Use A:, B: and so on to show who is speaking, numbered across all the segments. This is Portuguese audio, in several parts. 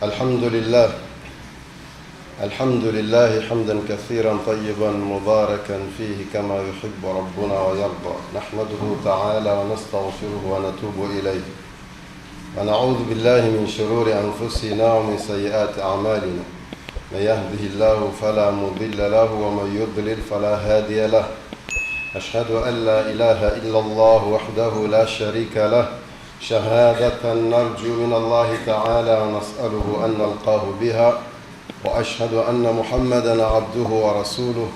A: الحمد لله الحمد لله حمدا كثيرا طيبا مباركا فيه كما يحب ربنا ويرضى. نحمده تعالى ونستغفره ونتوب إليه ونعوذ بالله من شرور أنفسنا ومن سيئات أعمالنا. من يهده الله فلا مضل له ومن يضلل فلا هادي له. أشهد أن لا إله إلا الله وحده لا شريك له شهادة نرجو من الله تعالى ونسأله أن نلقاه بها. وأشهد أن محمدا عبده ورسوله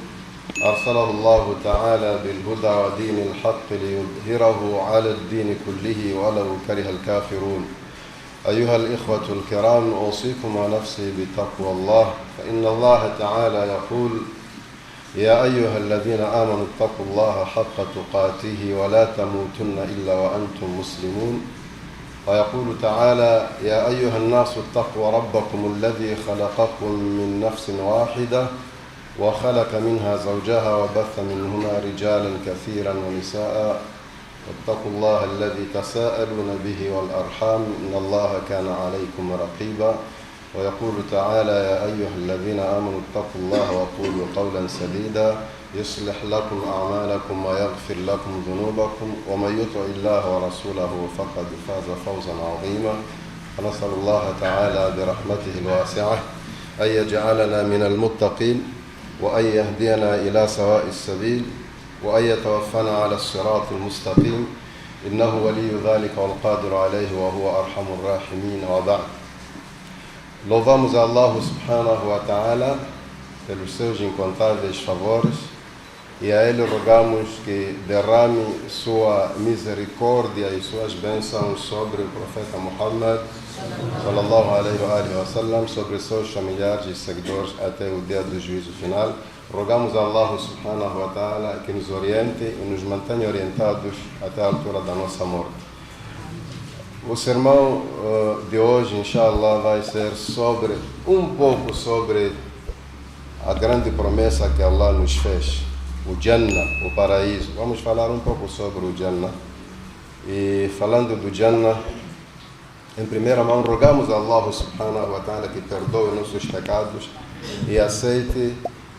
A: أرسله الله تعالى بالهدى ودين الحق ليظهره على الدين كله ولو كره الكافرون. أيها الإخوة الكرام، أوصيكم ونفسي بتقوى الله، فإن الله تعالى يقول: يا أيها الذين آمنوا اتقوا الله حق تقاته ولا تموتن إلا وأنتم مسلمون. ويقول تعالى: يا أيها الناس اتقوا ربكم الذي خلقكم من نفس واحدة وخلق منها زوجها وبث منهما رجالا كثيرا ونساء واتقوا الله الذي تساءلون به والأرحام إن الله كان عليكم رقيبا. ويقول تعالى: يا أيها الذين آمنوا اتقوا الله وقولوا قولا سديدا يصلح لكم أعمالكم ويغفر لكم ذنوبكم ومن يطع الله ورسوله فقد فاز فوزا عظيما. ونسأل الله تعالى برحمته الواسعة أن يجعلنا من المتقين وأن يهدينا إلى سواء السبيل وأن يتوفنا على الصراط المستقيم، إنه ولي ذلك والقادر عليه وهو أرحم الراحمين. وبعد. Louvamos a Allah subhanahu wa ta'ala pelos seus incontáveis favores e a Ele rogamos que derrame sua misericórdia e suas bênçãos sobre o profeta Muhammad sallallahu alaihi wa sallam, sobre seus familiares e seguidores até o dia do juízo final. Rogamos a Allah subhanahu wa ta'ala que nos oriente e nos mantenha orientados até a altura da nossa morte. O sermão de hoje, inshallah, vai ser um pouco sobre a grande promessa que Allah nos fez, o Jannah, o paraíso. Vamos falar um pouco sobre o Jannah. E falando do Jannah, em primeira mão, rogamos a Allah subhanahu wa ta'ala que perdoe nossos pecados e aceite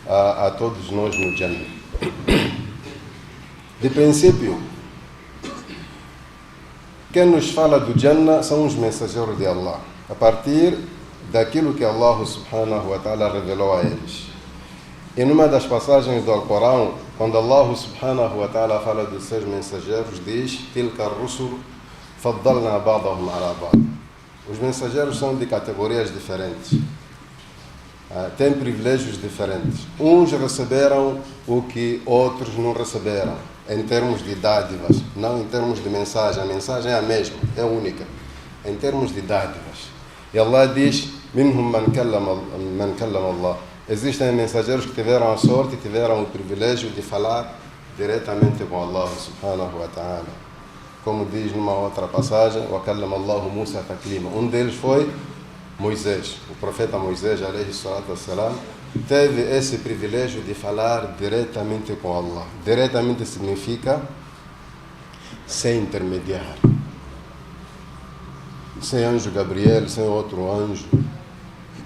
A: a todos nós no Jannah. De princípio, quem nos fala do Jannah são os mensageiros de Allah, a partir daquilo que Allah subhanahu wa ta'ala revelou a eles. E numa das passagens do Alcorão, quando Allah subhanahu wa ta'ala fala dos seus mensageiros, diz: Tilka ar-rusul faddalna ba'dahum ala ba'd. Os mensageiros são de categorias diferentes, têm privilégios diferentes. Uns receberam o que outros não receberam, em termos de dádivas, não em termos de mensagem. A mensagem é a mesma, é única, em termos de dádivas. E Allah diz: Minhum man kallama Allah. Existem mensageiros que tiveram a sorte, tiveram o privilégio de falar diretamente com Allah subhanahu wa ta'ala. Como diz numa outra passagem: Wa kallama Allahu Musa taklima. Um deles foi Moisés, o profeta Moisés, alayhi salatu wassalam, teve esse privilégio de falar diretamente com Allah. Diretamente significa sem intermediário, sem anjo Gabriel, sem outro anjo,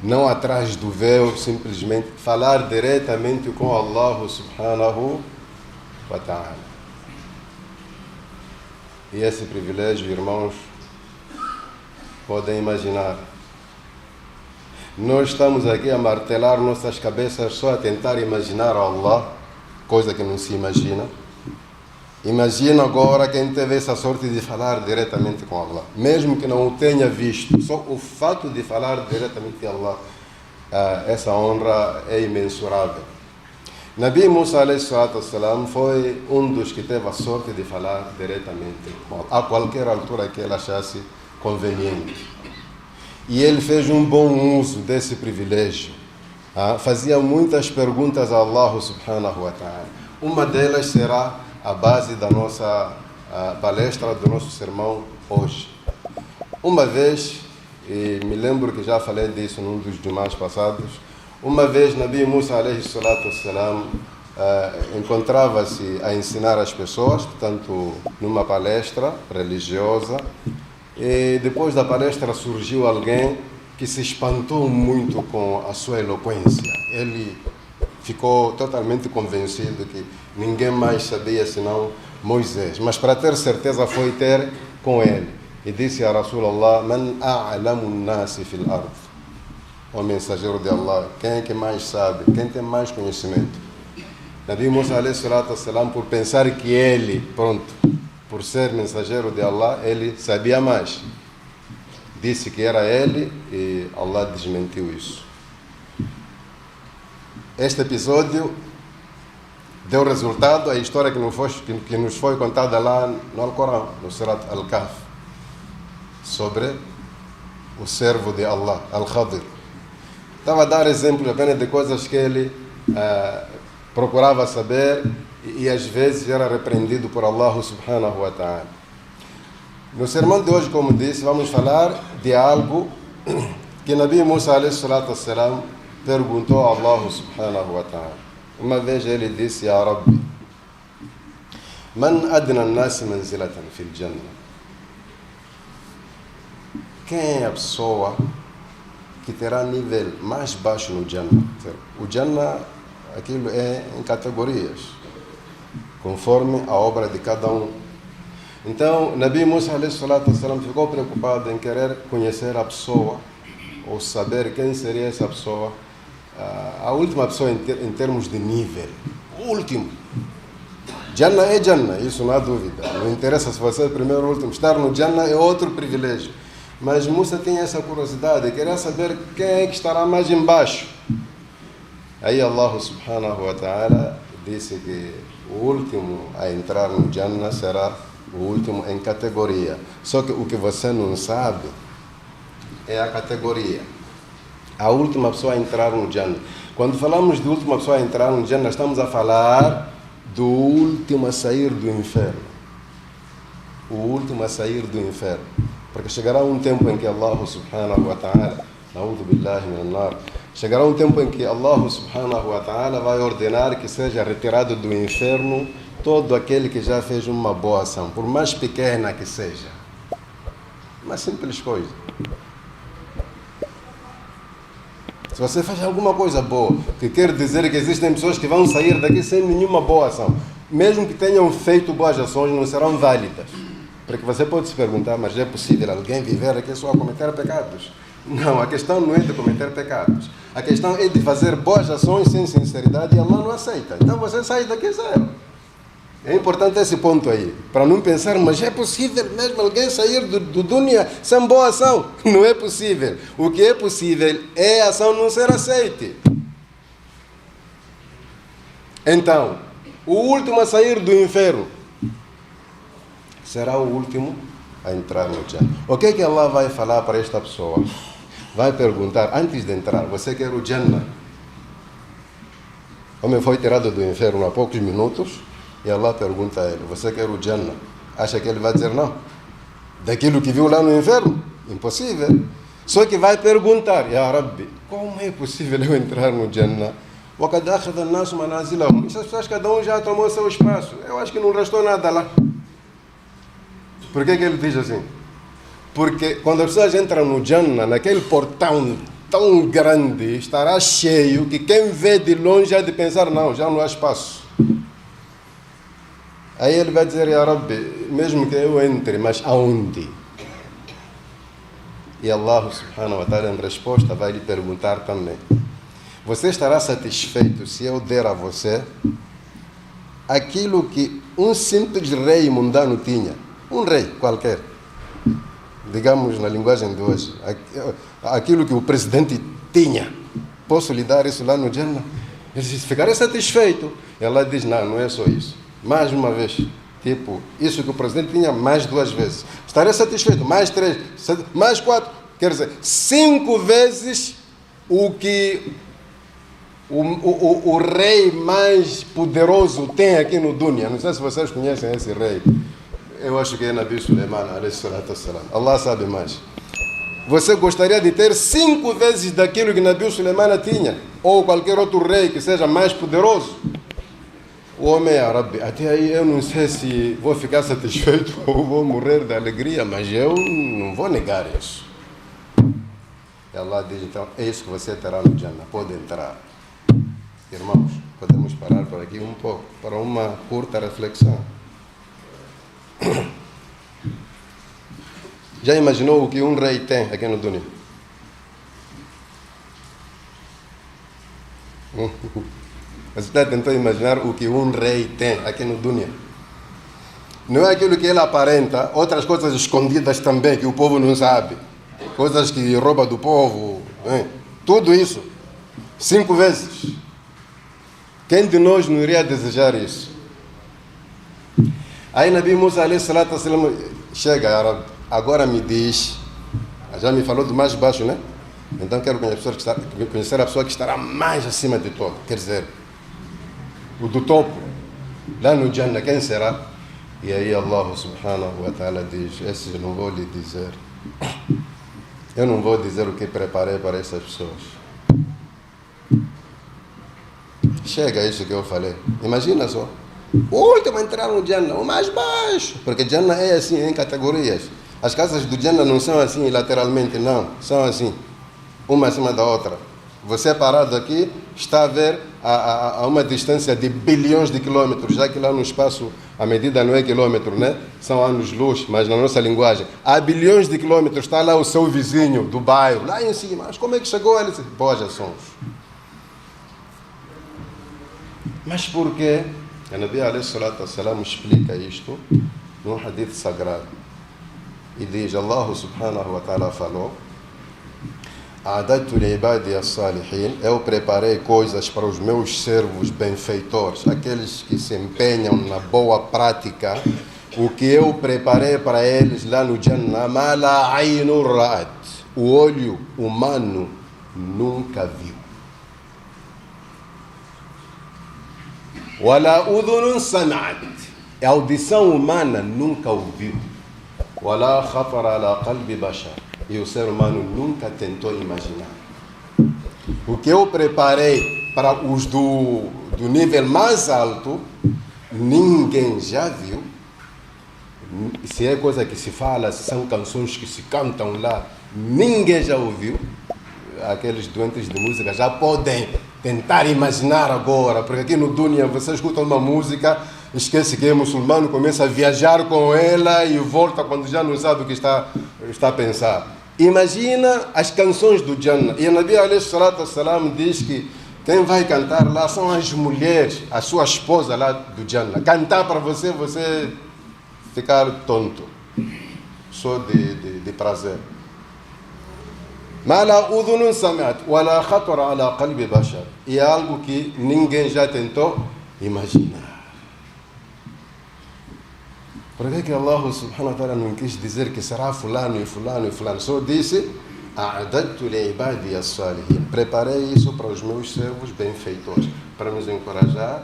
A: não atrás do véu, simplesmente falar diretamente com Allah subhanahu wa ta'ala. E esse privilégio, irmãos, podem imaginar, nós estamos aqui a martelar nossas cabeças só a tentar imaginar Allah, coisa que não se imagina. Imagina agora quem teve essa sorte de falar diretamente com Allah, mesmo que não o tenha visto. Só o fato de falar diretamente com Allah, essa honra é imensurável. Nabi Musa alayhi salatu wassalam foi um dos que teve a sorte de falar diretamente a qualquer altura que ele achasse conveniente. E ele fez um bom uso desse privilégio. Fazia muitas perguntas a Allah subhanahu wa ta'ala. Uma delas será a base da nossa palestra, do nosso sermão hoje. Uma vez, e me lembro que já falei disso num dos demais passados, uma vez Nabi Musa alayhi salatu wassalam encontrava-se a ensinar as pessoas, portanto, numa palestra religiosa, e depois da palestra surgiu alguém que se espantou muito com a sua eloquência. Ele ficou totalmente convencido que ninguém mais sabia senão Moisés. Mas para ter certeza foi ter com ele. E disse a Rasulallah: Man a'lamu nasi fil ard. O mensageiro de Allah, quem é que mais sabe? Quem tem mais conhecimento? Nabi Musa alayhi salatu wassalam, por pensar que ele, por ser mensageiro de Allah, ele sabia mais. Disse que era ele e Allah desmentiu isso. Este episódio deu resultado a história que nos foi contada lá no Alcorão, no Surat Al-Kahf, sobre o servo de Allah, Al-Khadir. Estava a dar exemplos apenas de coisas que ele procurava saber e às vezes era repreendido por Allah subhanahu wa ta'ala. No sermão de hoje, como disse, vamos falar de algo que Nabi Musa alayhi salatu wassalam perguntou a Allah subhanahu wa ta'ala. Uma vez ele disse: Ya Rabbi, man adna an-nas manzilatan fil jannah? Quem é a pessoa que terá nível mais baixo no Jannah? O Jannah, aquilo é em categorias, conforme a obra de cada um. Então, Nabi Musa alayhi salatu wassalam ficou preocupado em querer conhecer a pessoa, ou saber quem seria essa pessoa, a última pessoa em termos de nível, o último. Jannah é Jannah, isso não há dúvida. Não interessa se você é o primeiro ou o último. Estar no Jannah é outro privilégio. Mas Musa tinha essa curiosidade, queria saber quem é que estará mais embaixo. Aí Allah subhanahu wa ta'ala disse que o último a entrar no Jannah será o último em categoria. Só que o que você não sabe é a categoria. A última pessoa a entrar no Jannah. Quando falamos de última pessoa a entrar no Jannah, estamos a falar do último a sair do inferno. O último a sair do inferno. Porque chegará um tempo em que Allah subhanahu wa ta'ala, na'udhu billahi minan nar, chegará um tempo em que Allah subhanahu wa ta'ala vai ordenar que seja retirado do inferno todo aquele que já fez uma boa ação, por mais pequena que seja. Uma simples coisa. Se você faz alguma coisa boa, que quer dizer que existem pessoas que vão sair daqui sem nenhuma boa ação, mesmo que tenham feito boas ações, não serão válidas. Porque você pode se perguntar: mas é possível alguém viver aqui só a cometer pecados? Não, a questão não é de cometer pecados. A questão é de fazer boas ações sem sinceridade e Allah não aceita. Então você sai daqui zero. É importante esse ponto aí, para não pensar: mas é possível mesmo alguém sair do dunya sem boa ação? Não é possível. O que é possível é a ação não ser aceita. Então, o último a sair do inferno será o último a entrar no Jannah. O que é que Allah vai falar para esta pessoa? Vai perguntar, antes de entrar: você quer o Jannah? O homem foi tirado do inferno há poucos minutos e Allah pergunta a ele: você quer o Jannah? Acha que ele vai dizer não? Daquilo que viu lá no inferno? Impossível. Só que vai perguntar: Ya Rabbi, como é possível eu entrar no Jannah? وَقَدْ أَخَذَ النَّاسُ مَنَازِلَهُمْ. Essas pessoas, cada um já tomou seu espaço. Eu acho que não restou nada lá. Por que ele diz assim? Porque quando as pessoas entram no Jannah, naquele portão tão grande, estará cheio, que quem vê de longe há de pensar: não, já não há espaço. Aí ele vai dizer: Ya Rabbi, mesmo que eu entre, mas aonde? E Allah subhanahu wa ta'ala, em resposta, vai lhe perguntar também: você estará satisfeito se eu der a você aquilo que um simples rei mundano tinha? Um rei qualquer, digamos na linguagem de hoje, aquilo que o presidente tinha. Posso lhe dar isso lá no Jannah? Ele diz: ficarei satisfeito. E ela diz: não, não é só isso. Mais uma vez, tipo, isso que o presidente tinha, mais 2 vezes. Estarei satisfeito, mais 3, mais 4. Quer dizer, 5 vezes o que o rei mais poderoso tem aqui no dunya. Não sei se vocês conhecem esse rei. Eu acho que é Nabi Sulaiman alayhi salatu wassalam. Allah sabe mais. Você gostaria de ter 5 vezes daquilo que Nabi Sulaiman tinha? Ou qualquer outro rei que seja mais poderoso? O homem: Ya Rabbi, até aí eu não sei se vou ficar satisfeito ou vou morrer de alegria, mas eu não vou negar isso. E Allah diz, então, é isso que você terá no Jannah, pode entrar. Irmãos, podemos parar por aqui um pouco, para uma curta reflexão. Já imaginou o que um rei tem aqui no Dunya? Você está tentando imaginar o que um rei tem aqui no Dunya? Não é aquilo que ele aparenta, outras coisas escondidas também, que o povo não sabe. Coisas que rouba do povo. Hein? Tudo isso. 5 vezes. Quem de nós não iria desejar isso? Aí Nabi Musa alayhi salatu wasalam chega, agora me diz, já me falou do mais baixo, né? Então quero conhecer a pessoa que estará mais acima de todo. Quer dizer, o do topo, lá no Jannah, quem será? E aí Allah subhanahu wa ta'ala diz, esses eu não vou lhe dizer. Eu não vou dizer o que preparei para essas pessoas. Chega isso que eu falei. Imagina só. O último a entrar no Jannah, o mais baixo. Porque Jannah é assim, em categorias. As casas do Jannah não são assim lateralmente, não. São assim, uma acima da outra. Você parado aqui, está a ver a uma distância de bilhões de quilômetros, já que lá no espaço a medida não é quilômetro, né? São anos-luz, mas na nossa linguagem. Há bilhões de quilômetros, está lá o seu vizinho do bairro, lá em cima. Mas como é que chegou ele? Boas ações. Mas por quê? A Nabi alayhi salatu wassalam explica isto num hadith sagrado. E diz, Allah subhanahu wa ta'ala falou, A'adatu li'ibadi as-salihin, eu preparei coisas para os meus servos benfeitores, aqueles que se empenham na boa prática, o que eu preparei para eles lá no Jannah, ma la aynu ra'at, o olho humano nunca viu. Wala udhunun sam'at, a audição humana nunca ouviu. Wala khatara ala qalbi bashar, e o ser humano nunca tentou imaginar. O que eu preparei para os do nível mais alto, ninguém já viu. Se é coisa que se fala, se são canções que se cantam lá, ninguém já ouviu. Aqueles doentes de música já podem tentar imaginar agora, porque aqui no Dunya você escuta uma música, esquece que é muçulmano, começa a viajar com ela e volta quando já não sabe o que está a pensar. Imagina as canções do Jannah. E a Nabi alayhi salatu wassalam diz que quem vai cantar lá são as mulheres, a sua esposa lá do Jannah. Cantar para você ficar tonto, só de prazer. Ma la udhunun sami'at wa la khatara ala qalbi bashar. E é algo que ninguém já tentou imaginar. Por que Allah subhanahu wa ta'ala não quis dizer que será fulano e fulano e fulano? Só disse, A'adatu li'ibadi as-salihin. Preparei isso para os meus servos benfeitores, para nos encorajar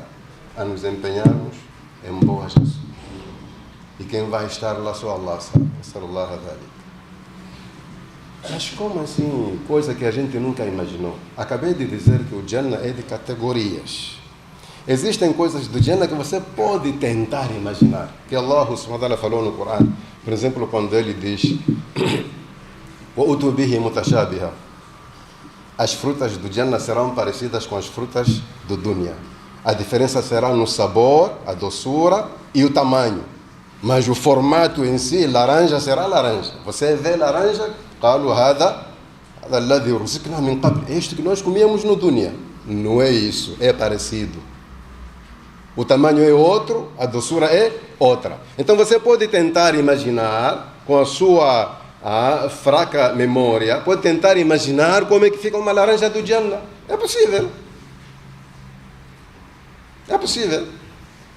A: a nos empenharmos em boas ações. E quem vai estar lá só Allah sabe. Sallallahu alaihi. Mas como assim? Coisa que a gente nunca imaginou. Acabei de dizer que o Jannah é de categorias. Existem coisas do Jannah que você pode tentar imaginar. Que Allah subhanahu wa ta'ala falou no Corão. Por exemplo, quando ele diz وَأُتُوا بِهِ مُتَشَابِهًا, as frutas do Jannah serão parecidas com as frutas do Dunya. A diferença será no sabor, a doçura e o tamanho. Mas o formato em si, laranja será laranja. Você vê laranja, قالوا هذا الذي رزقنا من قبل. Isto que nós comíamos no Dunya. Não é isso, é parecido. O tamanho é outro, a doçura é outra. Então você pode tentar imaginar, com a sua fraca memória, pode tentar imaginar como é que fica uma laranja do Jannah. É possível. É possível.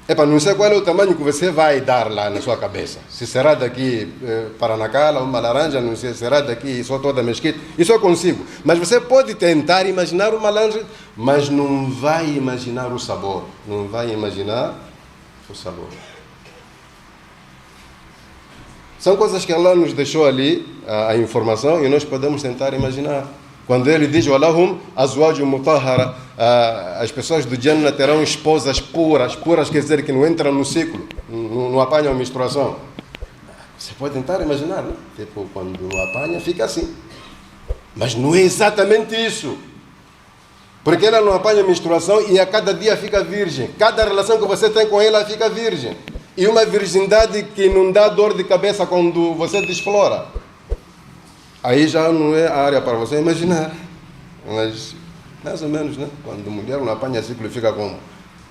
A: É para não sei qual é o tamanho que você vai dar lá na sua cabeça. Se será daqui para Nacala, uma laranja, não sei, será daqui só toda a mesquita. Isso eu consigo. Mas você pode tentar imaginar uma laranja, mas não vai imaginar o sabor. Não vai imaginar o sabor. São coisas que Allah nos deixou ali, a informação, e nós podemos tentar imaginar. Quando ele diz, وَلَهُمْ أَزْوَاجٌ مُطَهَّرَةٌ, as pessoas do Jannah terão esposas puras. Puras quer dizer que não entram no ciclo, não apanham menstruação. Você pode tentar imaginar, né? Tipo, quando não apanha, fica assim. Mas não é exatamente isso. Porque ela não apanha menstruação e a cada dia fica virgem. Cada relação que você tem com ela fica virgem. E uma virgindade que não dá dor de cabeça quando você desflora. Aí já não é a área para você imaginar. Mas, mais ou menos, né? Quando a mulher não apanha ciclo, fica como?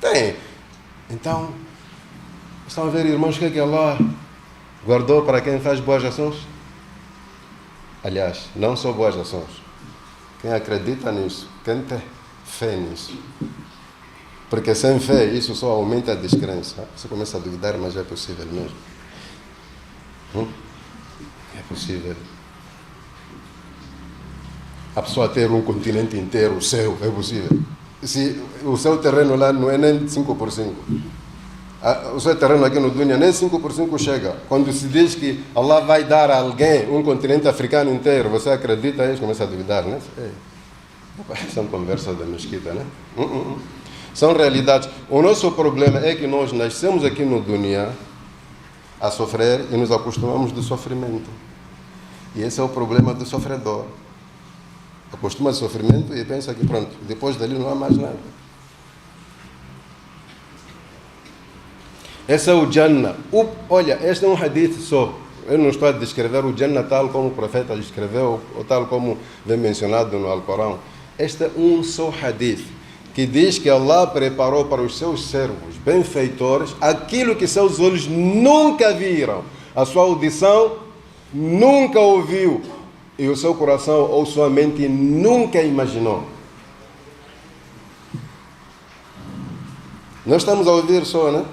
A: Tem. Então, estão a ver, irmãos, o que é que Allah guardou para quem faz boas ações? Aliás, não só boas ações. Quem acredita nisso, quem tem fé nisso. Porque sem fé, isso só aumenta a descrença. Você começa a duvidar, mas é possível mesmo. É possível. A pessoa ter um continente inteiro, o céu, é possível. Se o seu terreno lá não é nem 5 por 5. O seu terreno aqui no Dunya nem 5 por 5 chega. Quando se diz que Allah vai dar a alguém um continente africano inteiro, você acredita? Aí começa a duvidar, né? São conversas da mesquita, né? São realidades. O nosso problema é que nós nascemos aqui no Dunya a sofrer e nos acostumamos do sofrimento. E esse é o problema do sofredor. Acostuma ao sofrimento e pensa que pronto, depois dali não há mais nada. Esse é o Jannah. Olha, este é um hadith só. Eu não estou a descrever o Jannah tal como o profeta descreveu ou tal como vem mencionado no Alcorão. Este é um só hadith que diz que Allah preparou para os seus servos benfeitores aquilo que seus olhos nunca viram, a sua audição nunca ouviu e o seu coração ou sua mente nunca imaginou. Nós estamos a ouvir só, né?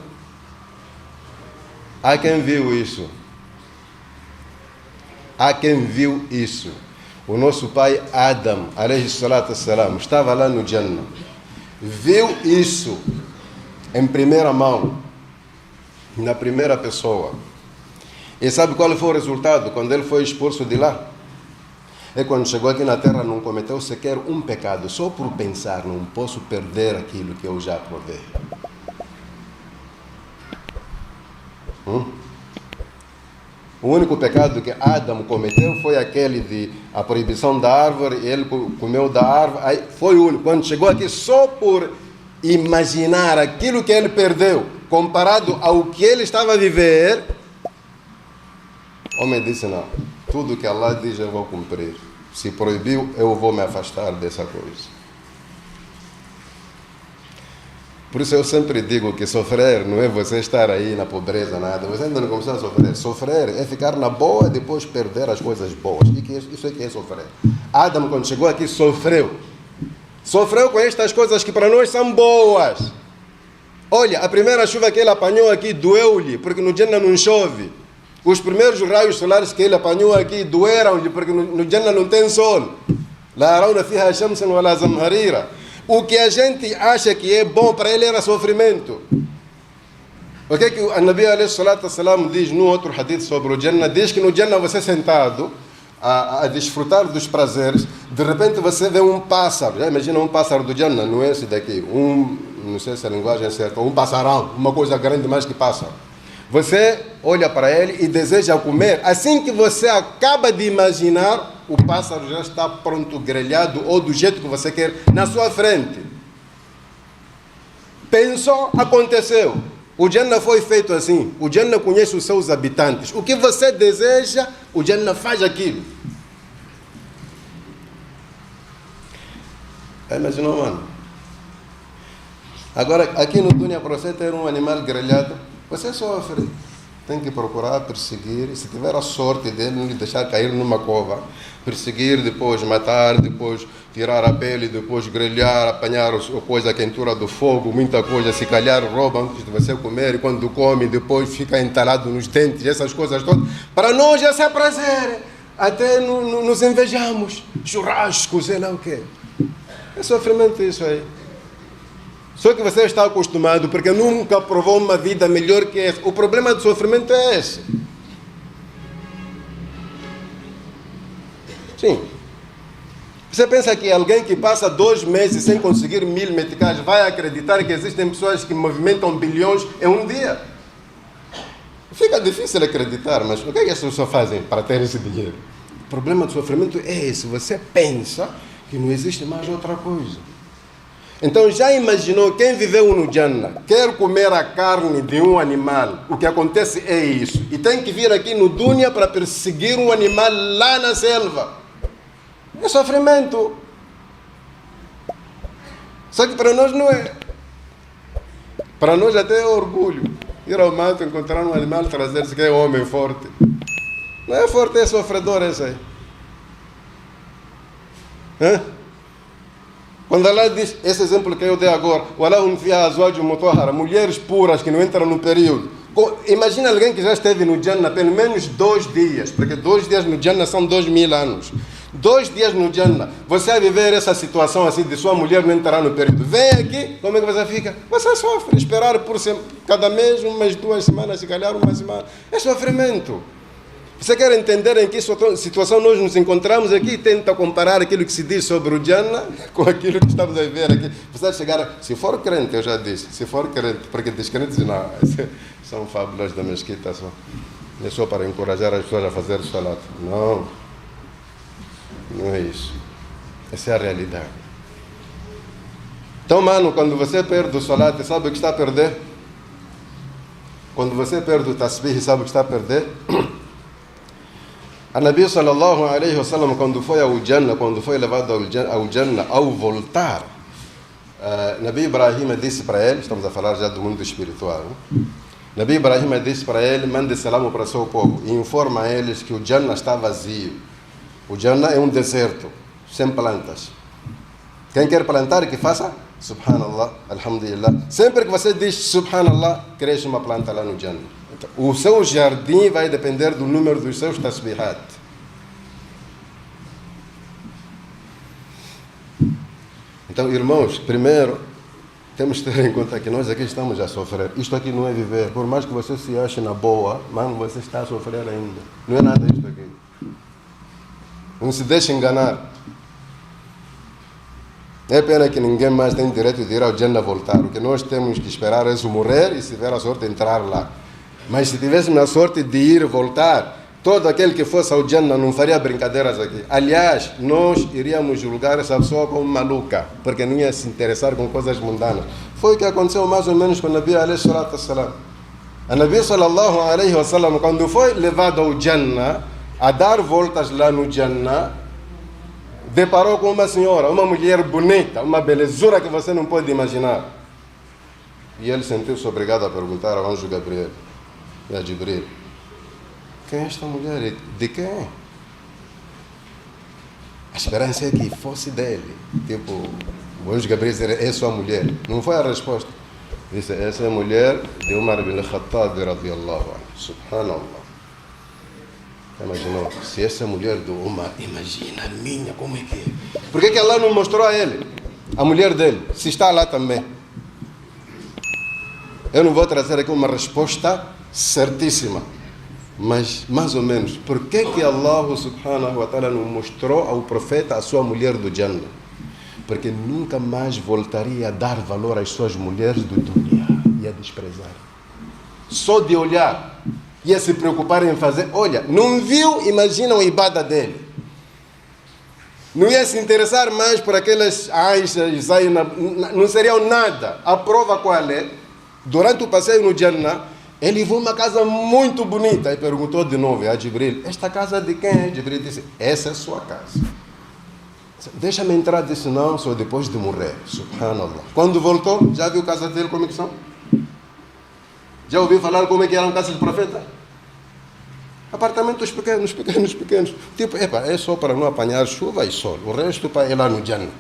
A: Há quem viu isso. Há quem viu isso. O nosso pai Adam, alayhi salatu wassalam, estava lá no Jannah. Viu isso em primeira mão, na primeira pessoa. E sabe qual foi o resultado quando ele foi expulso de lá? É quando chegou aqui na terra, não cometeu sequer um pecado. Só por pensar, não posso perder aquilo que eu já provei. O único pecado que Adam cometeu foi aquele de a proibição da árvore, e ele comeu da árvore. Aí foi o único. Quando chegou aqui, só por imaginar aquilo que ele perdeu, comparado ao que ele estava a viver, o homem disse: não, tudo que Allah diz eu vou cumprir. Se proibiu, eu vou me afastar dessa coisa. Por isso eu sempre digo que sofrer não é você estar aí na pobreza, nada. Você ainda não começou a sofrer. Sofrer é ficar na boa e depois perder as coisas boas. E isso é que é sofrer. Adam, quando chegou aqui, sofreu. Sofreu com estas coisas que para nós são boas. Olha, a primeira chuva que ele apanhou aqui doeu-lhe, porque no Jannah não chove. Os primeiros raios solares que ele apanhou aqui doeram-lhe, porque no Jannah não tem sol. La arawna fiha shamsan wala zamharira. O que a gente acha que é bom para ele era sofrimento. O que é que o Nabi alayhi salatu wassalam diz no outro hadith sobre o Jannah? Diz que no Jannah você sentado a desfrutar dos prazeres, de repente você vê um pássaro. Já imagina um pássaro do Jannah, não é esse daqui. Não sei se a linguagem é certa, um passarão, uma coisa grande mais que pássaro. Você olha para ele e deseja comer. Assim que você acaba de imaginar, o pássaro já está pronto, grelhado ou do jeito que você quer, na sua frente. Pensou, aconteceu. O Jannah foi feito assim. O Jannah conhece os seus habitantes. O que você deseja, o Jannah faz aquilo. Imaginou, mano? Agora, aqui no Dunya, para você ter um animal grelhado, você sofre. Tem que procurar perseguir. Se tiver a sorte dele, não lhe deixar cair numa cova. Perseguir, depois matar, depois tirar a pele, depois grelhar, apanhar a coisa, a quentura do fogo, muita coisa. Se calhar roubam antes de você comer. E quando come, depois fica entalado nos dentes. Essas coisas todas. Para nós, esse é prazer. Até nos invejamos. Churrasco, sei lá o quê. É sofrimento isso aí. Só que você está acostumado, porque nunca provou uma vida melhor que essa. O problema do sofrimento é esse. Sim. Você pensa que alguém que passa 2 meses sem conseguir 1000 meticais vai acreditar que existem pessoas que movimentam bilhões em um dia? Fica difícil acreditar, mas o que é que as pessoas fazem para ter esse dinheiro? problema do sofrimento é esse. Você pensa que não existe mais outra coisa. Então já imaginou quem viveu no Jannah, quer comer a carne de um animal, o que acontece é isso. E tem que vir aqui no Dunya para perseguir um animal lá na selva. É sofrimento. Só que para nós não é. Para nós até é orgulho. Ir ao mato, encontrar um animal, trazer-se que é homem forte. Não é forte, é sofredor esse aí. Hã? Quando Allah diz, esse exemplo que eu dei agora, mulheres puras que não entram no período. Imagina alguém que já esteve no Jannah pelo menos 2 dias, porque 2 dias no Jannah são 2000 anos. 2 dias no Jannah, você vai viver essa situação assim de sua mulher não entrar no período. Vem aqui, como é que você fica? Você sofre, esperar por cada mês, 1 mês, 2 semanas, se calhar 1 semana. É sofrimento. Você quer entender em que situação nós nos encontramos aqui? Tenta comparar aquilo que se diz sobre o Jannah com aquilo que estamos a viver aqui. Você vai chegar, se for crente, eu já disse, se for crente, porque descrentes não, são fábulas da mesquita só. É só para encorajar as pessoas a fazer o salat. Não, não é isso. Essa é a realidade. Então, mano, quando você perde o salat, sabe o que está a perder? Quando você perde o tasbih, sabe o que está a perder? A Nabi sallallahu alaihi wasallam, quando foi ao Jannah, quando foi levado ao Jannah, ao voltar, Nabi Ibrahim disse para ele, estamos a falar já do mundo espiritual, Nabi Ibrahim disse para ele, mande salam para o seu povo e informa a eles que o Jannah está vazio. O Jannah é um deserto, sem plantas. Quem quer plantar, que faça Subhanallah, Alhamdulillah. Sempre que você diz Subhanallah, cresce uma planta lá no Jannah. O seu jardim vai depender do número dos seus tasbihat. Então, irmãos, primeiro, temos que ter em conta que nós aqui estamos a sofrer. Isto aqui não é viver. Por mais que você se ache na boa, mano, você está a sofrer ainda. Não é nada isto aqui. Não se deixe enganar. É pena que ninguém mais tem direito de ir ao Jannah voltar. O que nós temos que esperar é morrer e, se tiver a sorte, entrar lá. Mas se tivéssemos a sorte de ir e voltar, todo aquele que fosse ao Jannah não faria brincadeiras aqui. Aliás, nós iríamos julgar essa pessoa como maluca, porque não ia se interessar com coisas mundanas. Foi o que aconteceu mais ou menos com o Nabi alayhi salatu wassalam. A Nabi sallallahu alayhi wasallam, quando foi levado ao Jannah, a dar voltas lá no Jannah, deparou com uma senhora, uma mulher bonita, uma belezura que você não pode imaginar. E ele sentiu-se obrigado a perguntar ao anjo Gabriel, e a Jibril, quem é esta mulher? De quem? A esperança é que fosse dele. Tipo, o anjo Gabriel disse, é sua mulher. Não foi a resposta. Disse, essa é a mulher de Umar bin Khattab radiyallahu anhu. Subhanallah. Imaginou? Se essa é a mulher do Umar, imagina a minha, como é que é? Por que Allah não mostrou a ele, a mulher dele, se está lá também? Eu não vou trazer aqui uma resposta certíssima, mas mais ou menos. Por que Allah subhanahu wa ta'ala não mostrou ao profeta a sua mulher do Jannah? Porque nunca mais voltaria a dar valor às suas mulheres do dunya, ia desprezar. Só de olhar, ia se preocupar em fazer. Olha, não viu, imagina a ibada dele. Não ia se interessar mais por aquelas Aishas, não seriam nada. A prova qual é? Durante o passeio no Jannah, ele viu uma casa muito bonita e perguntou de novo a Jibril, esta casa de quem é? Jibril disse, essa é a sua casa. Deixa-me entrar, disse, não, só depois de morrer. Subhanallah. Quando voltou, já viu a casa dele como é que são? Já ouviu falar como é que era uma casa de profeta? Apartamentos pequenos, pequenos, pequenos. Tipo, é só para não apanhar chuva e sol. O resto para ir lá no Jannah.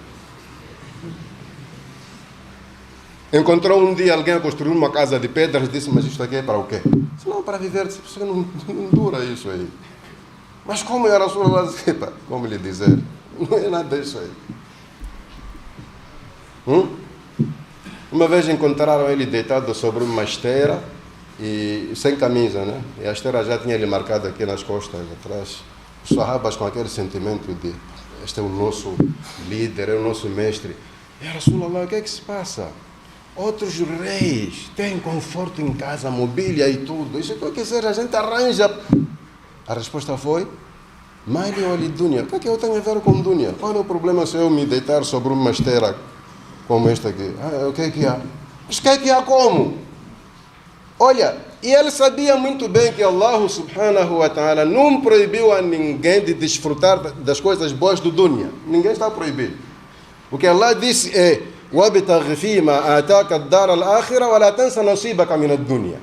A: Encontrou um dia alguém a construir uma casa de pedras, disse, mas isto aqui é para o quê? Disse, não, para viver, disse, não dura isso aí. Mas como era a sua casa? Como lhe dizer? Não é nada disso aí. Uma vez encontraram ele deitado sobre uma esteira e sem camisa, né? E a esteira já tinha ele marcado aqui nas costas, atrás. Os sahabas com aquele sentimento de este é o nosso líder, é o nosso mestre. E Rasulullah, o que é que se passa? Outros reis têm conforto em casa, mobília e tudo. Isso que eu quiser, a gente arranja. A resposta foi, Mali ou dunya. O que eu tenho a ver com dunya? Qual é o problema se eu me deitar sobre uma esteira como esta aqui? O que há? Mas o que há como? Olha, e ele sabia muito bem que Allah subhanahu wa ta'ala não proibiu a ninguém de desfrutar das coisas boas do dunya. Ninguém está proibido. O que Allah disse é: وَابْتَغْ فِيمَا آتَاكَ الدَّارَ الْآخِرَةَ وَلَا تَنْسَ نَصِيبَكَ مِنَ الدُّنْيَا.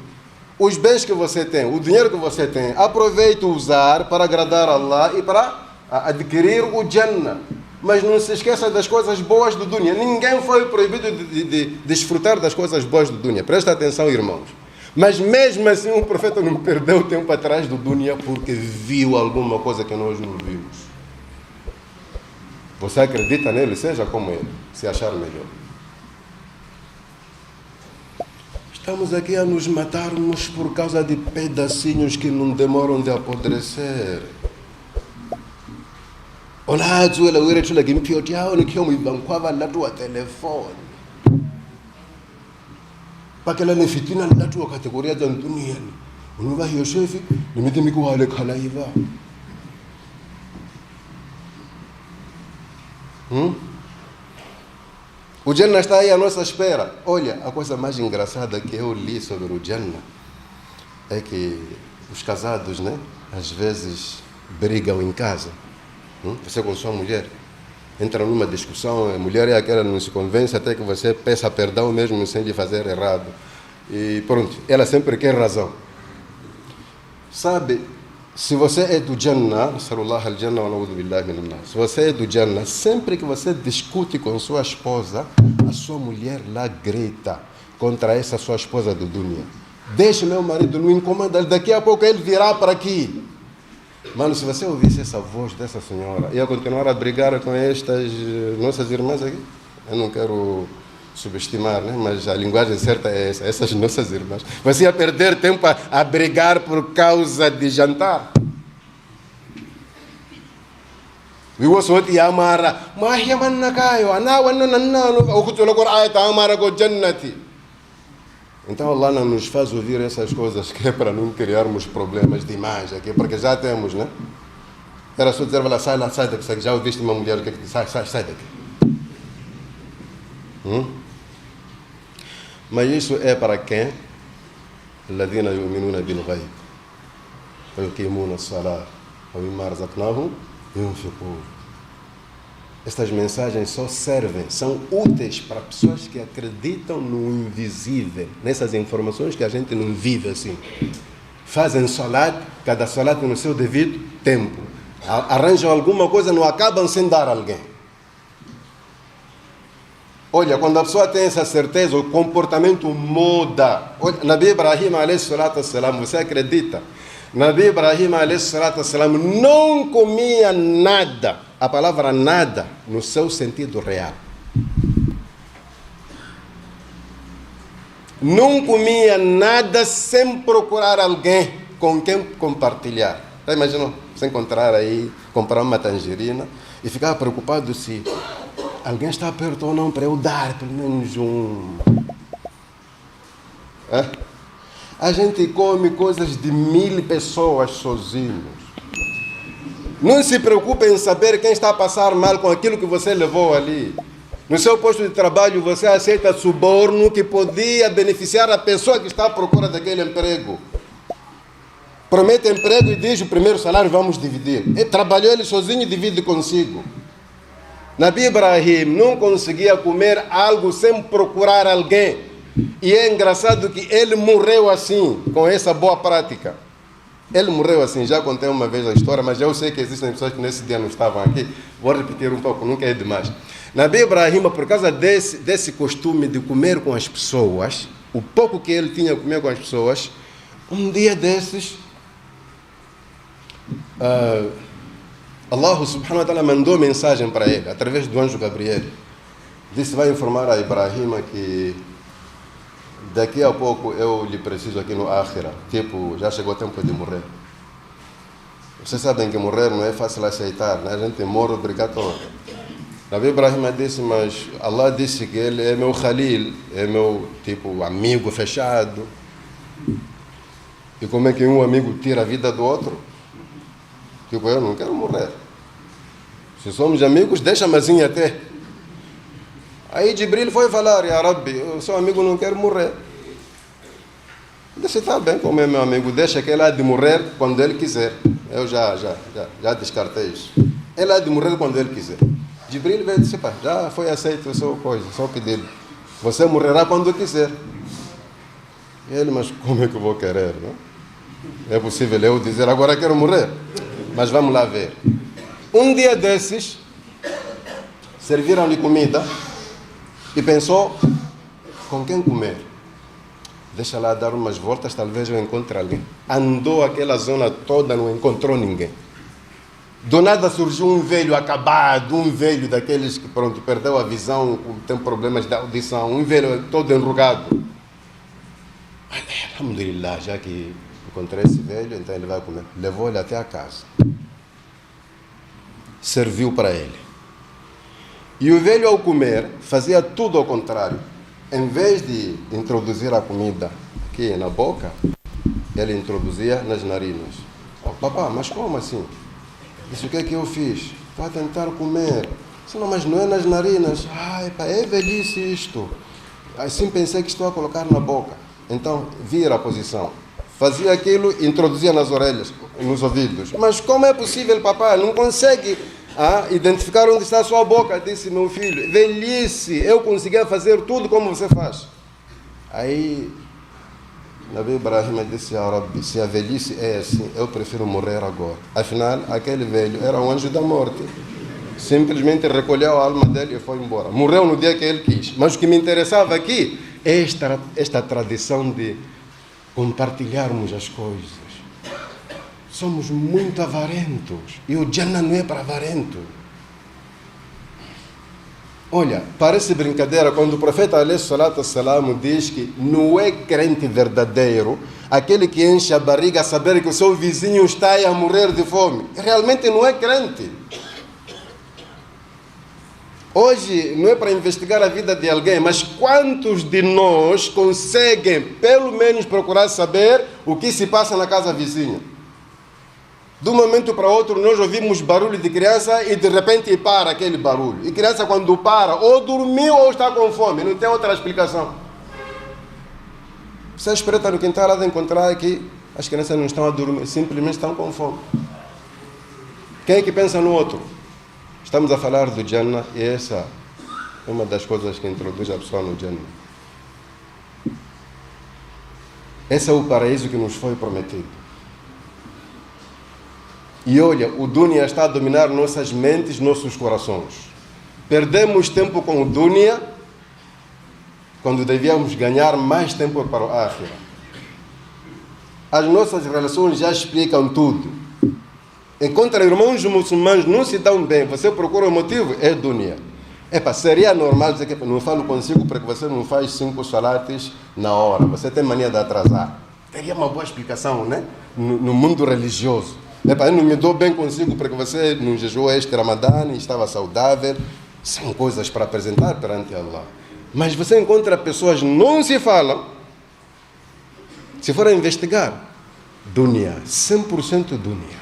A: Os bens que você tem, o dinheiro que você tem, aproveite usar para agradar a Allah e para adquirir o Jannah. Mas não se esqueça das coisas boas do dunya. Ninguém foi proibido de desfrutar das coisas boas do dunya. Presta atenção, irmãos. Mas mesmo assim o profeta não perdeu tempo atrás do dunya porque viu alguma coisa que nós não vimos. Você acredita nele? Seja como ele, se achar melhor. Estamos aqui a nos matarmos por causa de pedacinhos que não demoram de apodrecer. Olha, zuela uire chula gimpio tiao ni kio mwibankwava latu wa telefone. Pakela ni fitina latu wa kategoria za duniani. Unuva hiyo shefi, nimiti miku wale kalaiva. O Jannah está aí à nossa espera. Olha, a coisa mais engraçada que eu li sobre o Jannah é que os casados, né, às vezes brigam em casa. Você com sua mulher entra numa discussão, a mulher é aquela que não se convence até que você peça perdão mesmo sem lhe fazer errado. E pronto, ela sempre quer razão. Sabe, se você é do Jannah, se você é do Jannah, sempre que você discute com sua esposa, a sua mulher lá grita contra essa sua esposa do dunya. Deixe meu marido, não incomoda, daqui a pouco ele virá para aqui. Mano, se você ouvisse essa voz dessa senhora, ia continuar a brigar com estas nossas irmãs aqui. Eu não quero subestimar, né? Mas a linguagem certa é essa, essas nossas irmãs. Você ia perder tempo a brigar por causa de jantar. Então Allah não nos faz ouvir essas coisas que é para não criarmos problemas de imagem aqui, porque já temos, né? Era só dizer, sai lá, sai daqui, já ouviste uma mulher, o que é que diz? Sai daqui. Mas isso é para quem? الذين يؤمنون بالغيب ويقيمون الصلاة ومما رزقناهم ينفقون. Estas mensagens só servem, são úteis para pessoas que acreditam no invisível, nessas informações que a gente não vive assim. Fazem salat, cada salat no seu devido tempo. Arranjam alguma coisa, não acabam sem dar a alguém. Olha, quando a pessoa tem essa certeza, o comportamento muda. Olha, Nabi Ibrahim a.s., você acredita? Nabi Ibrahim a.s. não comia nada. A palavra nada no seu sentido real. Não comia nada sem procurar alguém com quem compartilhar. Já imaginou? Você encontrar aí, comprar uma tangerina e ficar preocupado se alguém está perto ou não para eu dar pelo menos um. A gente come coisas de 1000 pessoas sozinhos. Não se preocupe em saber quem está a passar mal com aquilo que você levou ali. No seu posto de trabalho você aceita suborno que podia beneficiar a pessoa que está à procura daquele emprego. Promete emprego e diz: o primeiro salário vamos dividir. Ele trabalhou ele sozinho e divide consigo. Nabi Ibrahim não conseguia comer algo sem procurar alguém. E é engraçado que ele morreu assim, com essa boa prática. Ele morreu assim, já contei uma vez a história, mas eu sei que existem pessoas que nesse dia não estavam aqui. Vou repetir um pouco, nunca é demais. Nabi Ibrahim, por causa desse costume de comer com as pessoas, o pouco que ele tinha a comer com as pessoas, um dia desses, Allah subhanahu wa ta'ala mandou mensagem para ele, através do anjo Gabriel. Disse: vai informar a Ibrahim que daqui a pouco eu lhe preciso aqui no Akhira. Tipo, já chegou o tempo de morrer. Vocês sabem que morrer não é fácil aceitar, né? A gente morre obrigatório. Nabi Ibrahim disse: mas Allah disse que ele é meu Khalil, é meu tipo amigo fechado. E como é que um amigo tira a vida do outro? Tipo, eu não quero morrer. Se somos amigos, deixa-me assim até. Aí Jibril foi falar, Ya Rabbi, eu sou amigo, não quero morrer. Deixa, está bem, como é meu amigo, deixa que ele há de morrer quando ele quiser. Eu já descartei isso. Ele há de morrer quando ele quiser. Jibril veio e disse, pá, já foi aceito a sua coisa, só pedido. Você morrerá quando quiser. E ele, mas como é que eu vou querer, não? É possível eu dizer, agora quero morrer? Mas vamos lá ver. Um dia desses, serviram-lhe comida e pensou, com quem comer? Deixa lá dar umas voltas, talvez eu encontre alguém. Andou aquela zona toda, não encontrou ninguém. Do nada surgiu um velho acabado, um velho daqueles que, pronto, perdeu a visão, tem problemas de audição, um velho todo enrugado. Alhamdulillah, já que encontrei esse velho, então ele vai comer. Levou ele até a casa. Serviu para ele. E o velho, ao comer, fazia tudo ao contrário. Em vez de introduzir a comida aqui na boca, ele introduzia nas narinas. Oh, papá, mas como assim? Disse, o que é que eu fiz? Estou a tentar comer. Disse, não, mas não é nas narinas. Ai, pá, é velhice isto. Assim pensei que estou a colocar na boca. Então, vira a posição. Fazia aquilo e introduzia nas orelhas, nos ouvidos. Mas como é possível, papá? Não consegue identificar onde está a sua boca? Disse, meu filho, velhice, eu conseguia fazer tudo como você faz. Aí, Nabi Ibrahim disse, Ya Rabbi, se a velhice é assim, eu prefiro morrer agora. Afinal, aquele velho era um anjo da morte. Simplesmente recolheu a alma dele e foi embora. Morreu no dia que ele quis. Mas o que me interessava aqui é esta tradição de compartilharmos as coisas. Somos muito avarentos. E o Jannah não é para avarento. Olha, parece brincadeira quando o profeta alayhi salatu wassalam diz que não é crente verdadeiro aquele que enche a barriga a saber que o seu vizinho está a morrer de fome. Realmente não é crente. Hoje não é para investigar a vida de alguém, mas quantos de nós conseguem pelo menos procurar saber o que se passa na casa vizinha? De um momento para outro nós ouvimos barulho de criança e de repente para aquele barulho. E criança quando para, ou dormiu ou está com fome, não tem outra explicação. Você espreita no quintal de encontrar que as crianças não estão a dormir, simplesmente estão com fome. Quem é que pensa no outro? Estamos a falar do Jannah e essa é uma das coisas que introduz a pessoa no Jannah. Esse é o paraíso que nos foi prometido. E olha, o Dunya está a dominar nossas mentes, nossos corações. Perdemos tempo com o Dunya quando devíamos ganhar mais tempo para o Akhirah. As nossas relações já explicam tudo. Enquanto irmãos muçulmanos não se dão bem, você procura o motivo, é Dunya. Seria normal dizer que não falo consigo porque você não faz 5 salates na hora, você tem mania de atrasar. Teria uma boa explicação, né? No mundo religioso. Eu não me dou bem consigo porque você não jejuou este Ramadã e estava saudável. São coisas para apresentar perante Allah. Mas você encontra pessoas que não se falam. Se for a investigar, Dunya, 100% Dunya.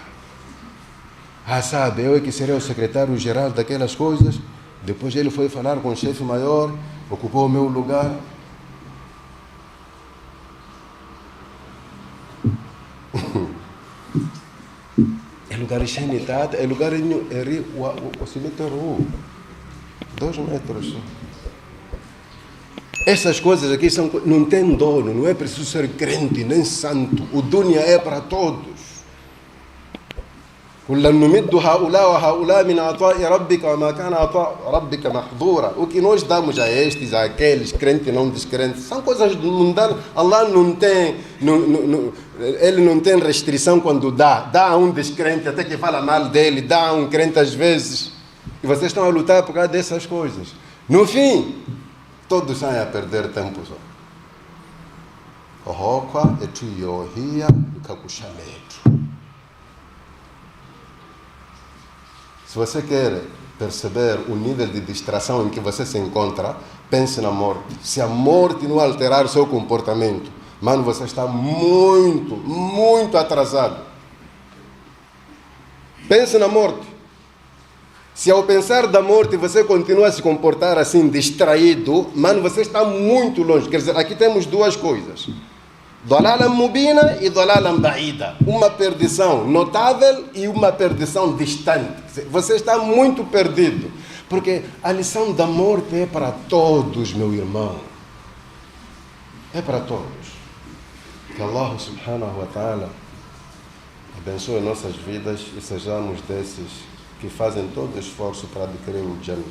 A: Sabe, eu é que seria o secretário-geral daquelas coisas. Depois ele foi falar com o chefe maior, ocupou o meu lugar. É lugar enxenitado, é lugar em o cemitério, 2 metros. Essas coisas aqui não tem dono, não é preciso ser crente nem santo. O Dunya é para todos. O que nós damos a estes, a aqueles, crentes e não descrentes, são coisas mundanas. Allah ele não tem restrição quando dá a um descrente, até que fala mal dele, dá a um crente às vezes. E vocês estão a lutar por causa dessas coisas. No fim, todos saem a perder tempo só. Se você quer perceber o nível de distração em que você se encontra, pense na morte. Se a morte não alterar o seu comportamento, mano, você está muito, muito atrasado. Pense na morte. Se ao pensar da morte você continua a se comportar assim, distraído, mano, você está muito longe. Quer dizer, aqui temos duas coisas. Dalalan mubina e dalalan ba'ida. Uma perdição notável e uma perdição distante. Você está muito perdido. Porque a lição da morte é para todos, meu irmão. É para todos. Que Allah subhanahu wa ta'ala abençoe nossas vidas e sejamos desses que fazem todo o esforço para adquirir o Jannah.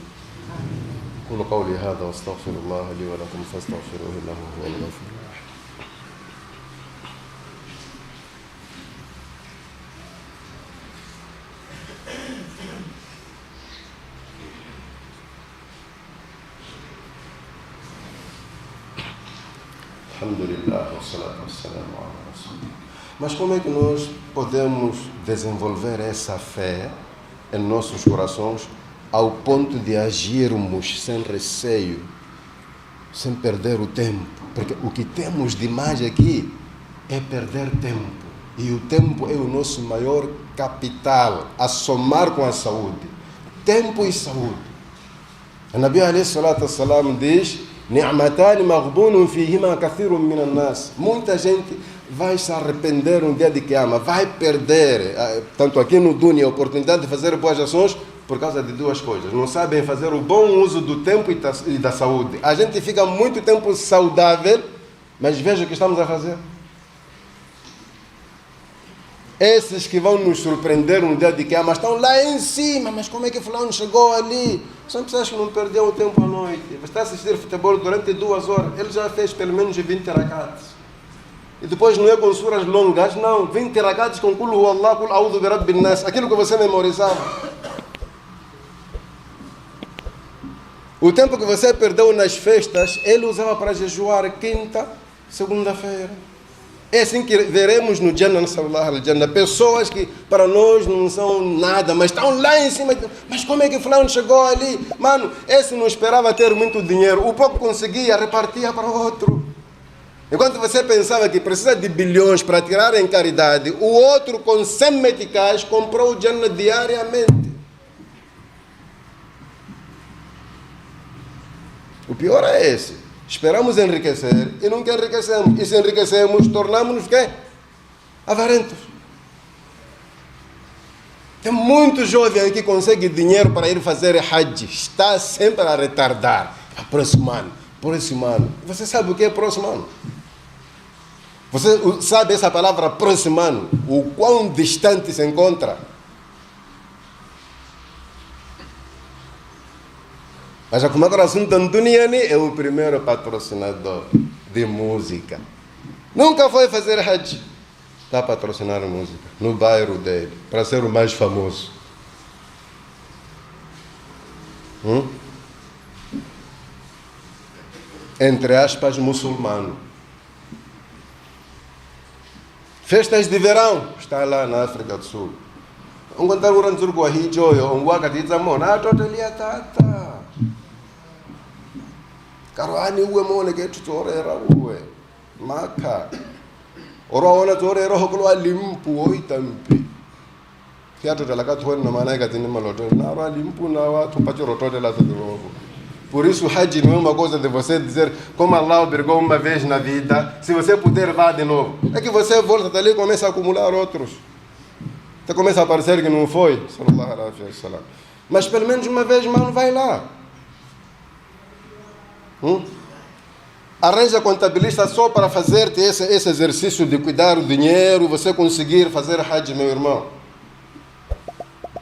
A: قولوا قولي هذا واستغفر الله لي ولكم فاستغفروه انه هو الغفور الرحيم. Alhamdulillah, wassalatu wassalamu ala rasulillah. Mas como é que nós podemos desenvolver essa fé em nossos corações ao ponto de agirmos sem receio, sem perder o tempo? Porque o que temos demais aqui é perder tempo. E o tempo é o nosso maior capital, a somar com a saúde. Tempo e saúde. O Nabi alayhi salatu wassalam diz: Ni'matani maghbunun fihima kathirun minan nas. Muita gente vai se arrepender um dia de Qiyamah, vai perder, tanto aqui no Dunya, a oportunidade de fazer boas ações por causa de duas coisas. Não sabem fazer o bom uso do tempo e da saúde. A gente fica muito tempo saudável, mas veja o que estamos a fazer. Esses que vão nos surpreender um dia de Qiyamah estão lá em cima, mas como é que fulano chegou ali? São pessoas que não perderam o tempo à noite. Você está a assistir futebol durante 2 horas, ele já fez pelo menos 20 rakats. E depois não é com suras longas, não. 20 rakats com Qul huwallah, Qul a'udhu bi rabbin nas. Aquilo que você memorizava. O tempo que você perdeu nas festas, ele usava para jejuar quinta, segunda-feira. É assim que veremos no Jannah, sallallahu alaihi wasallam, pessoas que para nós não são nada, mas estão lá em cima. Mas como é que fulano chegou ali? Mano, esse não esperava ter muito dinheiro. O pouco conseguia, repartia para o outro. Enquanto você pensava que precisa de bilhões para tirar em caridade, o outro com 100 meticais comprou o Jannah diariamente. O pior é esse. Esperamos enriquecer e nunca enriquecemos. E se enriquecemos, tornamos-nos quê? Avarentos. Tem muito jovem que consegue dinheiro para ir fazer Hajj. Está sempre a retardar. Próximo ano. Você sabe o que é próximo ano? Você sabe essa palavra próximo ano? O quão distante se encontra? Mas já como agora o assunto Antoniani é o primeiro patrocinador de música. Nunca foi fazer Hajj. Está a patrocinar música no bairro dele, para ser o mais famoso. Entre aspas, muçulmano. Festas de verão, está lá na África do Sul. Um cantar o ranzurgo a hijoyo, um wakati zamona, totalia tata. Karoani uwe mone que tu era uwe. Maka. Ora ona tore era hokolo limpu oitampi. Kiato della katwen na maana yake tini maloto. Na ora limpu na watu pacho rotote lá tudo novo. Por isso, Hajj não é uma coisa de você dizer como Allah obrigou uma vez na vida, se você puder, vá de novo. É que você volta dali e começa a acumular outros. Você começa a parecer que não foi. Sallallahu alaihi wasallam. Mas pelo menos uma vez, mano, vai lá. Arranja contabilista só para fazer-te esse exercício de cuidar o dinheiro, você conseguir fazer Hajj, meu irmão.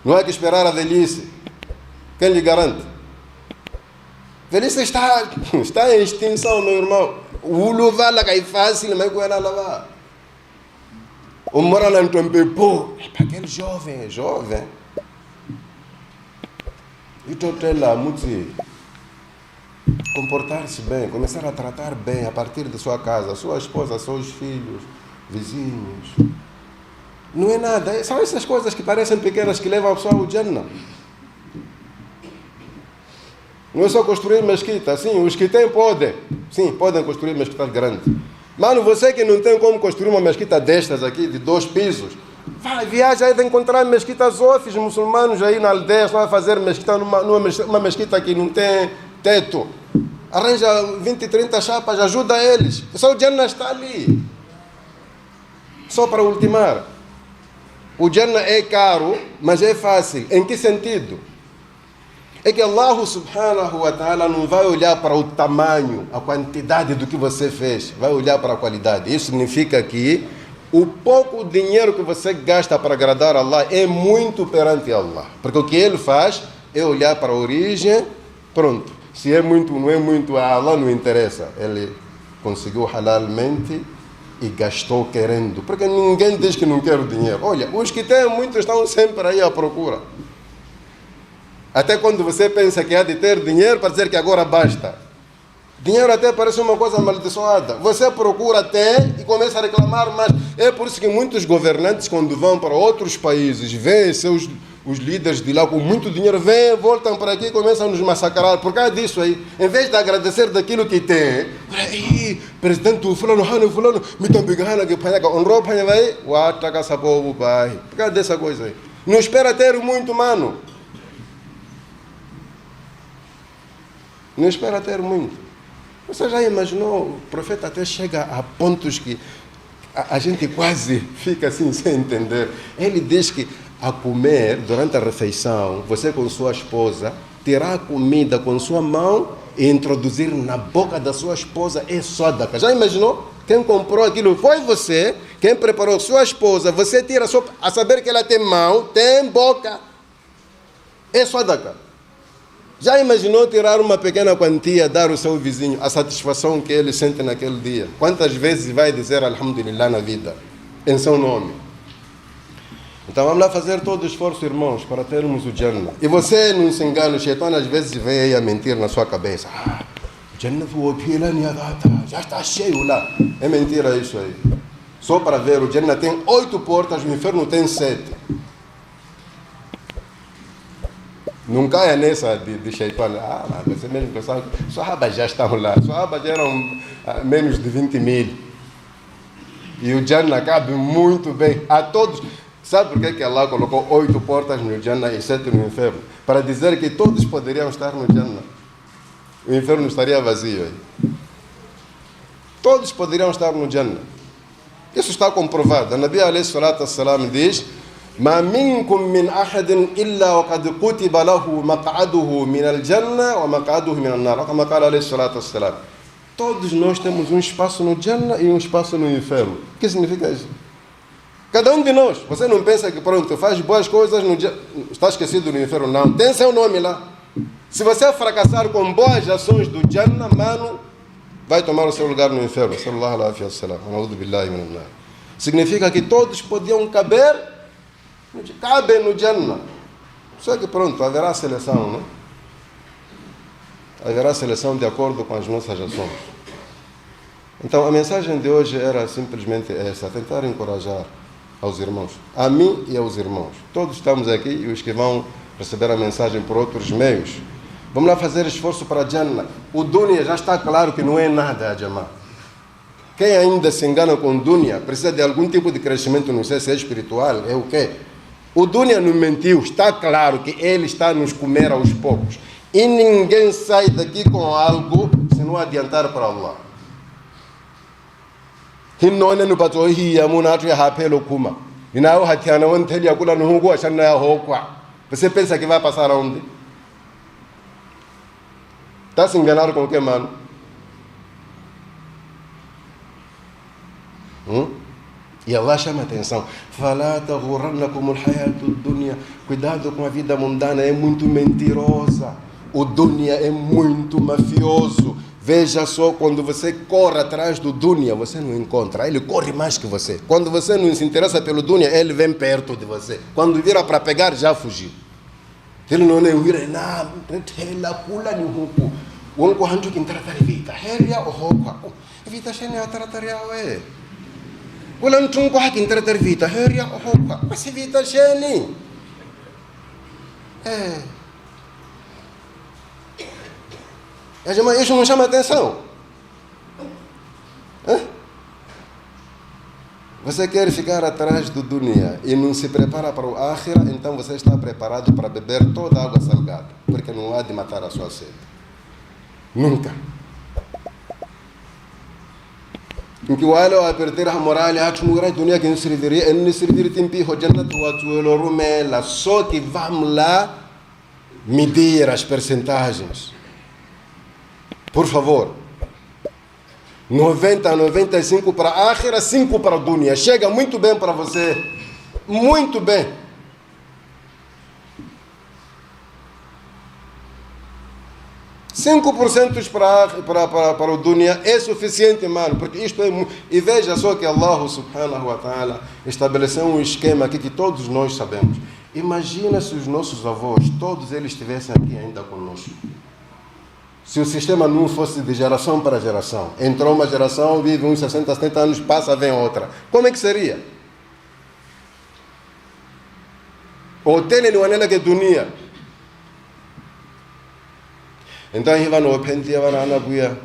A: Não há que esperar a velhice. Quem lhe garante? Velhice está em extinção, meu irmão. O luva lá cai fácil, mas quando ela vai. O mora lá então pô, para aquele jovem, E lá muito comportar-se bem, começar a tratar bem a partir de sua casa, sua esposa, seus filhos, vizinhos. Não é nada, são essas coisas que parecem pequenas que levam a pessoa ao Jannah. Não é só construir mesquita, sim, os que têm podem. Sim, podem construir mesquitas grandes. Mano, você que não tem como construir uma mesquita destas aqui, de 2 pisos, Vai, viaja aí, vai encontrar mesquitas ofis muçulmanos aí na aldeia, estão a fazer mesquita numa mesquita que não tem teto. Arranja 20, 30 chapas, ajuda eles. Só o Jannah está ali. Só para ultimar. O Jannah é caro, mas é fácil. Em que sentido? É que Allah subhanahu wa ta'ala não vai olhar para o tamanho, a quantidade do que você fez. Vai olhar para a qualidade. Isso significa que o pouco dinheiro que você gasta para agradar a Allah é muito perante Allah. Porque o que ele faz é olhar para a origem, pronto. Se é muito, não é muito, a Allah não interessa. Ele conseguiu halalmente e gastou querendo. Porque ninguém diz que não quer o dinheiro. Olha, os que têm muito estão sempre aí à procura. Até quando você pensa que há de ter dinheiro para dizer que agora basta. Dinheiro até parece uma coisa amaldiçoada. Você procura, tem e começa a reclamar, mas é por isso que muitos governantes, quando vão para outros países, veem os líderes de lá com muito dinheiro, vêm, voltam para aqui e começam a nos massacrar. Por causa disso aí, em vez de agradecer daquilo que tem, presidente, o fulano, me estão pegando aqui, honrou, vai, por causa dessa coisa aí. Não espera ter muito, mano. Não espera ter muito. Você já imaginou, o profeta até chega a pontos que a gente quase fica assim sem entender. Ele diz que a comer, durante a refeição, você com sua esposa, tirar a comida com sua mão e introduzir na boca da sua esposa é sadaqa. Já imaginou? Quem comprou aquilo foi você, quem preparou sua esposa, você tira só a saber que ela tem mão, tem boca. É sadaqa. Já imaginou tirar uma pequena quantia, dar ao seu vizinho a satisfação que ele sente naquele dia? Quantas vezes vai dizer Alhamdulillah na vida, em seu nome? Então vamos lá fazer todo o esforço, irmãos, para termos o Jannah. E você não se engana, o Shaitão às vezes vem aí a mentir na sua cabeça. O Jannah já está cheio lá. É mentira isso aí. Só para ver, o Jannah tem 8 portas, o inferno tem 7. Não caia nessa de Shaitão. Você mesmo pensava que Sahabas já estão lá. Sahabas eram menos de 20 mil. E o Jannah cabe muito bem a todos. Sabe por que Allah colocou 8 portas no Jannah e 7 no inferno? Para dizer que todos poderiam estar no Jannah. O inferno estaria vazio aí. Todos poderiam estar no Jannah. Isso está comprovado. A Nabi alayhi salatu wassalam diz: ما منكم من أحد إلا وقد كتب له مقعده من الجنة ومقعده من النار كما قال عليه الصلاة والسلام. Todos nós temos um espaço no Jannah e um espaço no inferno. O que significa isso? Cada um de nós. Você não pensa que pronto, faz boas coisas no Jannah, está esquecido no inferno, não. Tem seu nome lá. Se você fracassar com boas ações do Jannah, mano, vai tomar o seu lugar no inferno. Sallallahu alaihi wa sallam. A'udhu billahi minan nar. Significa que todos podiam cabem no Jannah. Só que pronto, haverá seleção, né? Haverá seleção de acordo com as nossas ações. Então a mensagem de hoje era simplesmente essa, tentar encorajar aos irmãos, a mim e aos irmãos. Todos estamos aqui e os que vão receber a mensagem por outros meios. Vamos lá fazer esforço para Jannah. O dunya já está claro que não é nada, Jama. Quem ainda se engana com dunya precisa de algum tipo de crescimento, não sei se é espiritual, é o quê? O dunya não mentiu, está claro que ele está a nos comer aos poucos. E ninguém sai daqui com algo se não adiantar para Allah. Hinone pato hiya munatu ya hapelo kuma. Inao hatiana wanteli akula no hungu achana ya hokwa. Você pensa que vai passar aonde? Está se enganando com o que, mano? E Allah chama a atenção. Fala taghurrannakum alhayatud dunya. Cuidado com a vida mundana, é muito mentirosa. O dunya é muito mafioso. Veja só, quando você corre atrás do dunya, você não encontra. Ele corre mais que você. Quando você não se interessa pelo dunya, ele vem perto de você. Quando vira para pegar, já fugiu. Ele não é vira na tela pula ni huku. Wonko hanju kin tratar vita. Heria o hokwa. Vita shene atrataria we. Wala ntunko hakin tratar vita. Heria o hokwa. Mas vita shene. Isso não chama atenção. Você quer ficar atrás do dunya e não se prepara para o akhira, então você está preparado para beber toda a água salgada, porque não há de matar a sua sede. Nunca. Porque wale aperter a moral a tumura dunia que não serviria tempo jannat wa tuelorumela, só que vamos lá medir as percentagens. Por favor. 90, 95 para a akhira, 5 para a dunya. Chega muito bem para você. Muito bem. $5 para o dunya é suficiente, mano. Porque isto é. E veja só que Allah subhanahu wa ta'ala estabeleceu um esquema aqui que todos nós sabemos. Imagina se os nossos avós, todos eles estivessem aqui ainda conosco. Se o sistema não fosse de geração para geração, entrou uma geração, vive uns 60, 70 anos, passa, vem outra. Como é que seria? O tele não é que dunia. Então, ele vai no pentia, vai na anabuia,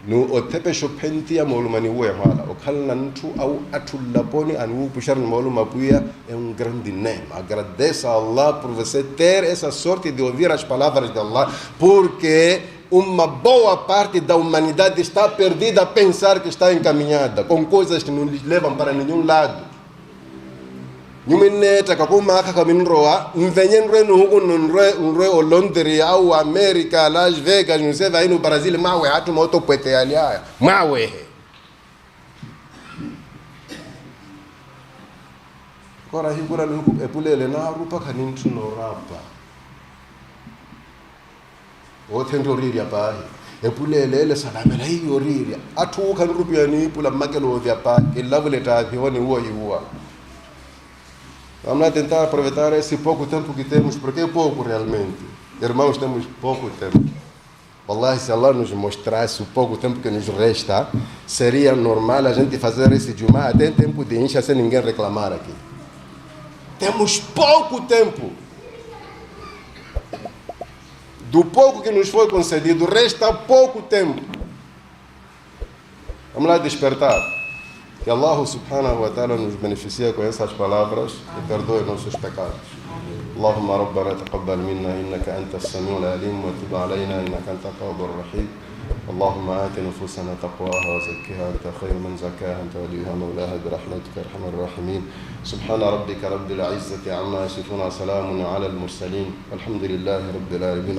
A: no otepesho pentia, molumani ué, o calantu au atulaponi, anu puxar no molumabuia, é um grande nome. Agradeça a Allah por você ter essa sorte de ouvir as palavras de Allah, porque uma boa parte da humanidade está perdida a pensar que está encaminhada, com coisas que não lhes levam para nenhum lado. Numineta kakuma kakaminroa, mvenyenre nunre o Londres, au América, Las Vegas, não sei, vai no Brasil, mawe, atu moto pete aliá, mawe. Agora higura é pulele na rupa kanintu no rapa. O tento riria pai. E pulele ele salame lei oriria. Atu kan rupia ni pula makelo via pa, que lavele ta pione uwa. Vamos lá tentar aproveitar esse pouco tempo que temos, porque é pouco realmente. Irmãos, temos pouco tempo. Wallahi, se Allah nos mostrasse o pouco tempo que nos resta, seria normal a gente fazer esse Jumá até tempo de Insha sem ninguém reclamar aqui. Temos pouco tempo. Do pouco que nos foi concedido, resta pouco tempo. Vamos lá despertar. Que Allah subhanahu wa ta'ala nos beneficie com essas palavras e perdoe nossos pecados. اللهم ربنا تقبل منا إنك أنت السميع العليم وتب علينا إنك أنت التواب الرحيم. اللهم آت نفوسنا تقواها وزكها أنت خير من زكاها أنت وليها مولاها برحمتك أرحم الراحمين. سبحان ربك رب العزة عما يصفون وسلام على المرسلين والحمد لله رب العالمين.